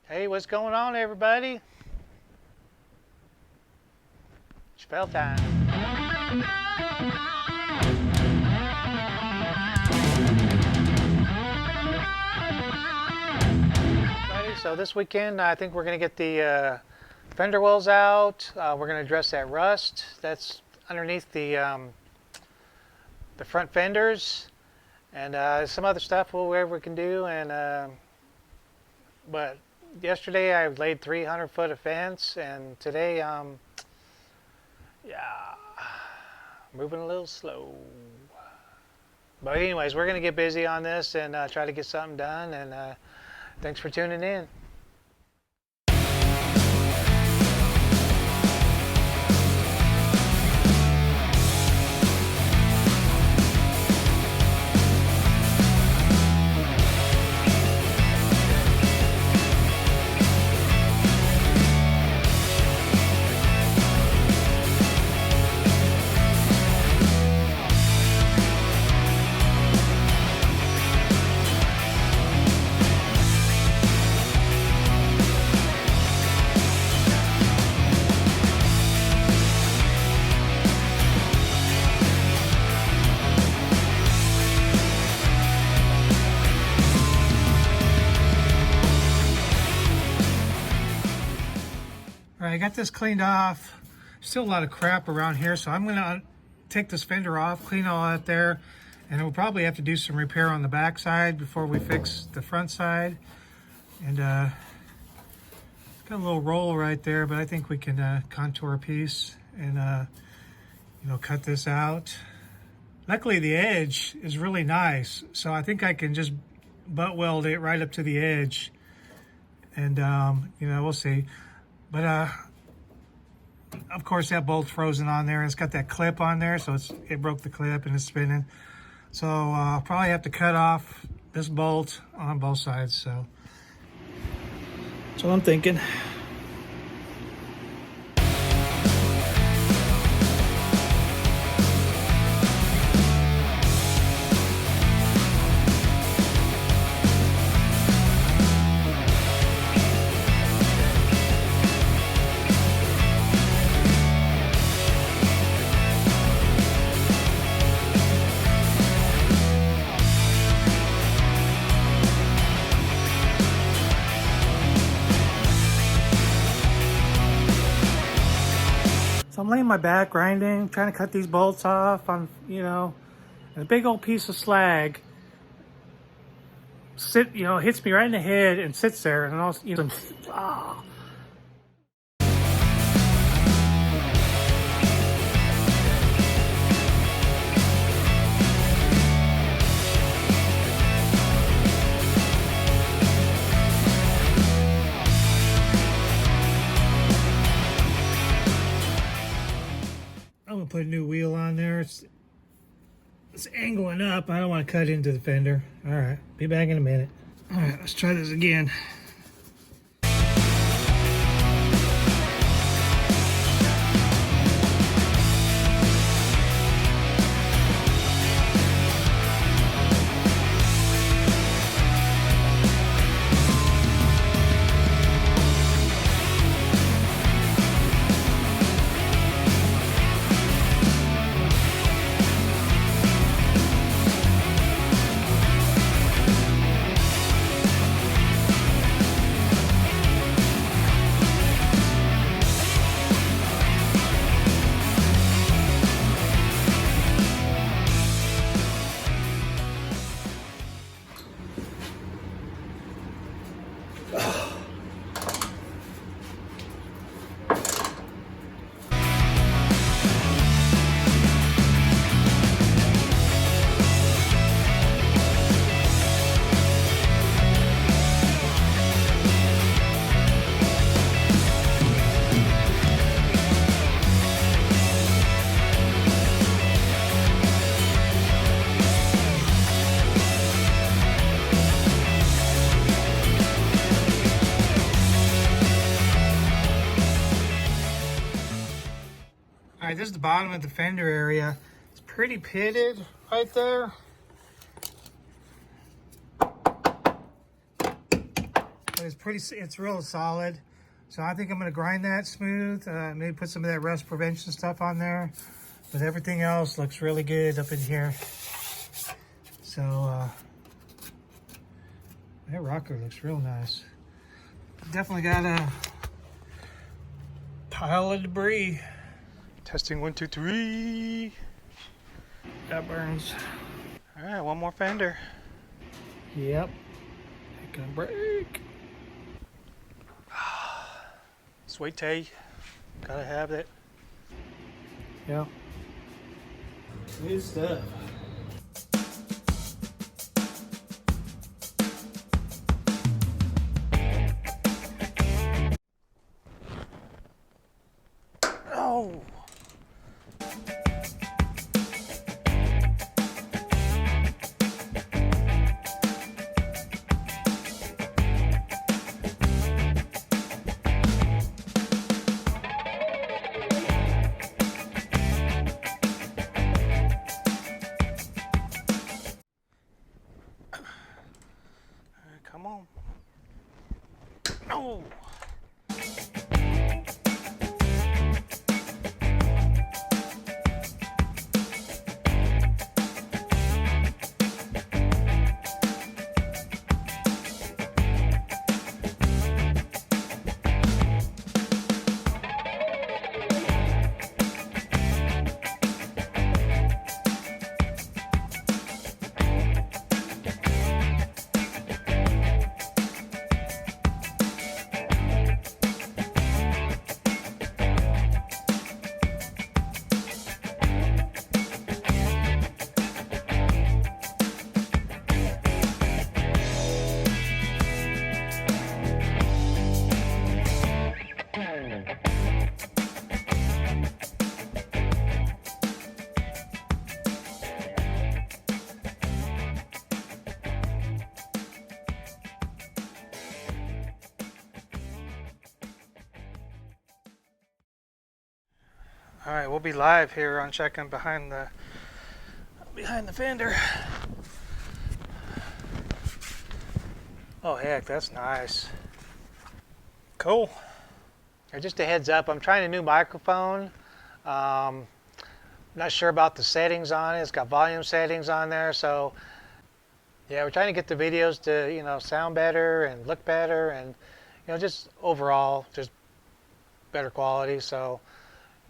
Hey, what's going on, everybody? Chevelle time. So this weekend, I think we're going to get the fender wells out. We're going to address that rust that's underneath the front fenders, and some other stuff whatever we can do. But yesterday I laid 300 foot of fence, and today, yeah, moving a little slow. But anyways, we're going to get busy on this and try to get something done. And thanks for tuning in. All right, I got this cleaned off. Still a lot of crap around here, so I'm going to take this fender off, clean all that there, and we'll probably have to do some repair on the back side before we fix the front side. And it's got a little roll right there, but I think we can contour a piece and cut this out. Luckily, the edge is really nice, so I think I can just butt weld it right up to the edge, and we'll see. But of course that bolt's frozen on there, and it's got that clip on there, so it broke the clip and it's spinning. So I'll probably have to cut off this bolt on both sides. So that's what I'm thinking. So I'm laying my back, grinding, trying to cut these bolts off. And a big old piece of slag hits me right in the head and sits there, and oh. I'm gonna put a new wheel on there. It's angling up. I don't want to cut into the fender. All right, be back in a minute. All right, let's try this again. All right, this is the bottom of the fender area. It's pretty pitted right there. But it's real solid. So I think I'm going to grind that smooth, maybe put some of that rust prevention stuff on there. But everything else looks really good up in here. So that rocker looks real nice. Definitely got a pile of debris. Testing 1, 2, 3. That burns. All right, one more fender. Yep. It can break. Sweet tea. Gotta have it. Yeah. Good stuff. Oh. Come on. Oh. All right, we'll be live here on checking behind the fender. Oh heck, that's nice. Cool. Just a heads up, I'm trying a new microphone. Not sure about the settings on it. It's got volume settings on there, so yeah, we're trying to get the videos to sound better and look better, and just overall just better quality. So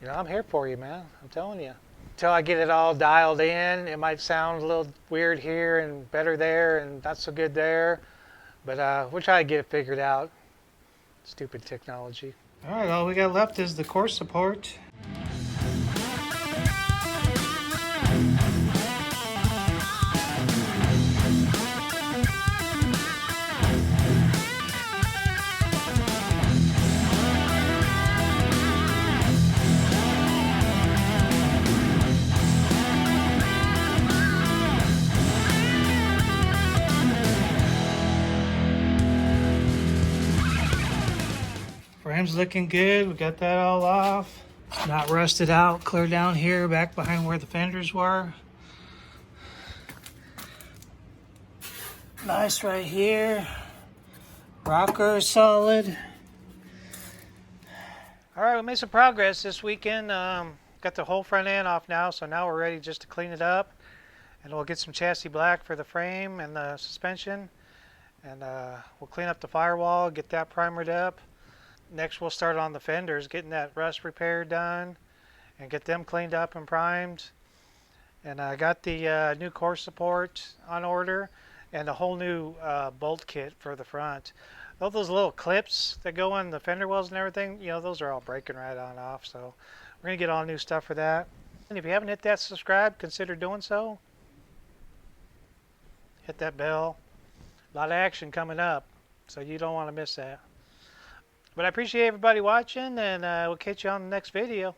I'm here for you, man. I'm telling you. Until I get it all dialed in, it might sound a little weird here and better there and not so good there. But we'll try to get it figured out. Stupid technology. All right, all we got left is the core support. Frame's looking good. We got that all off. Not rusted out. Clear down here, back behind where the fenders were. Nice right here. Rocker is solid. All right, we made some progress this weekend. Got the whole front end off now, so now we're ready just to clean it up. And we'll get some chassis black for the frame and the suspension. And we'll clean up the firewall, get that primered up. Next we'll start on the fenders, getting that rust repair done and get them cleaned up and primed. And I got the new core support on order and a whole new bolt kit for the front. All those little clips that go on the fender wells and everything, those are all breaking right on off. So we're going to get all new stuff for that. And if you haven't hit that subscribe, consider doing so. Hit that bell. A lot of action coming up, so you don't want to miss that. But I appreciate everybody watching, and we'll catch you on the next video.